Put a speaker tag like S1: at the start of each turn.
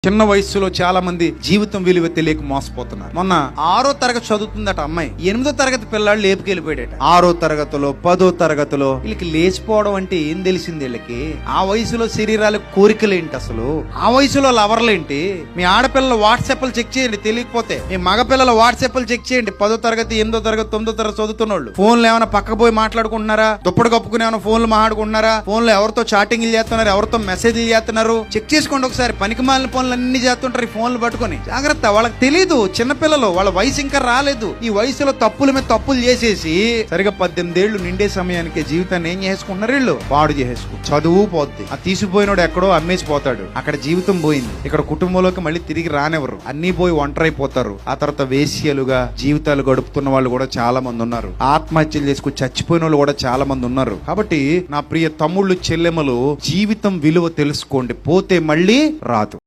S1: చిన్న వయసులో చాలా మంది జీవితం విలువ తెలియక మోసపోతున్నారు. మొన్న 6వ తరగతి చదువుతుందట అమ్మాయి, 8వ తరగతి పిల్లాడు లేపుకెళ్ళిపోయాడట. 6వ తరగతిలో 10వ తరగతిలో వీళ్ళకి లేచిపోవడం అంటే ఏం తెలిసింది వీళ్ళకి? ఆ వయసులో శరీరాలకు కోరికలేంటి, అసలు ఆ వయసులో లవర్లేంటి? మీ ఆడపిల్లల వాట్సాప్లు చెక్ చేయండి తెలియకపోతే, మీ మగపిల్లల వాట్సాప్లు చెక్ చేయండి. 10వ తరగతి 8వ తరగతి 9వ తరగతి చదువుతున్న వాళ్ళు ఫోన్లు ఏమైనా పక్క పోయి మాట్లాడుకుంటున్నారా? దుప్పటి కప్పుకుని ఏమైనా ఫోన్లు మాట్లాడుకుంటున్నారా? ఫోన్లో ఎవరితో చాటింగ్లు చేస్తున్నారు, ఎవరితో మెసేజ్లు చేస్తున్నారు? చెక్ చేసుకోండి ఒకసారి. పనికి మాలిన ఫోన్లు అన్ని చేస్తుంటారు ఈ ఫోన్లు పట్టుకొని. జాగ్రత్త, వాళ్ళకి తెలీదు. చిన్నపిల్లలు, వాళ్ళ వయసు ఇంకా రాలేదు. ఈ వయసులో తప్పుల మీద తప్పులు చేసేసి సరిగా 18 ఏళ్లు నిండే సమయానికి జీవితాన్ని ఏం చేసుకుంటున్నారు వీళ్ళు? పాడు చేసేసుకు. చదువు పోద్ది. ఆ తీసిపోయినోడు ఎక్కడో అమ్మేసి పోతాడు, అక్కడ జీవితం పోయింది. ఇక్కడ కుటుంబంలోకి మళ్ళీ తిరిగి రానివ్వరు, అన్ని పోయి ఒంటరైపోతారు. ఆ తర్వాత వేశ్యలుగా జీవితాలు గడుపుతున్న వాళ్ళు కూడా చాలా మంది ఉన్నారు. ఆత్మహత్యలు చేసుకుని చచ్చిపోయిన వాళ్ళు కూడా చాలా మంది ఉన్నారు. కాబట్టి నా ప్రియ తమ్ముళ్ళు చెల్లెమ్మలు, జీవితం విలువ తెలుసుకోండి, పోతే మళ్ళీ రాదు.